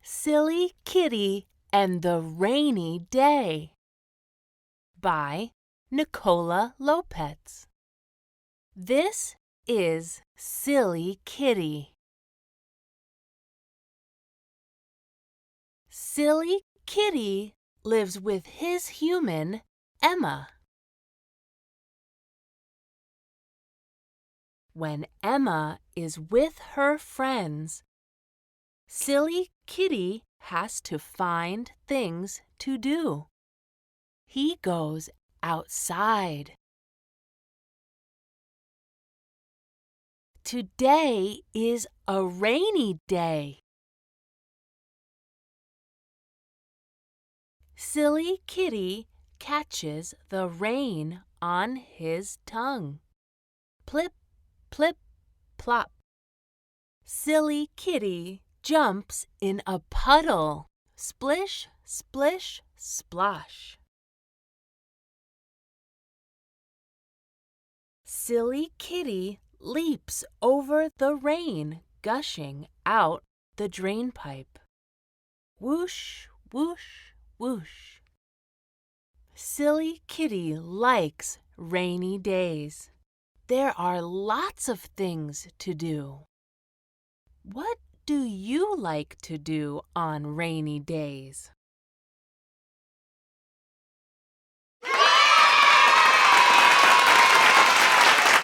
Silly Kitty and the Rainy Day by Nicola Lopez. This is Silly Kitty. Silly Kitty lives with his human, Emma. When Emma is with her friends, Silly Kitty has to find things to do. He goes outside. Today is a rainy day. Silly Kitty catches the rain on his tongue. Plip, plip, plop. Silly Kitty jumps in a puddle. Splish, splish, splosh. Silly Kitty leaps over the rain gushing out the drain pipe. Whoosh, whoosh, whoosh. Silly Kitty likes rainy days. There are lots of things to do. What do you like to do on rainy days?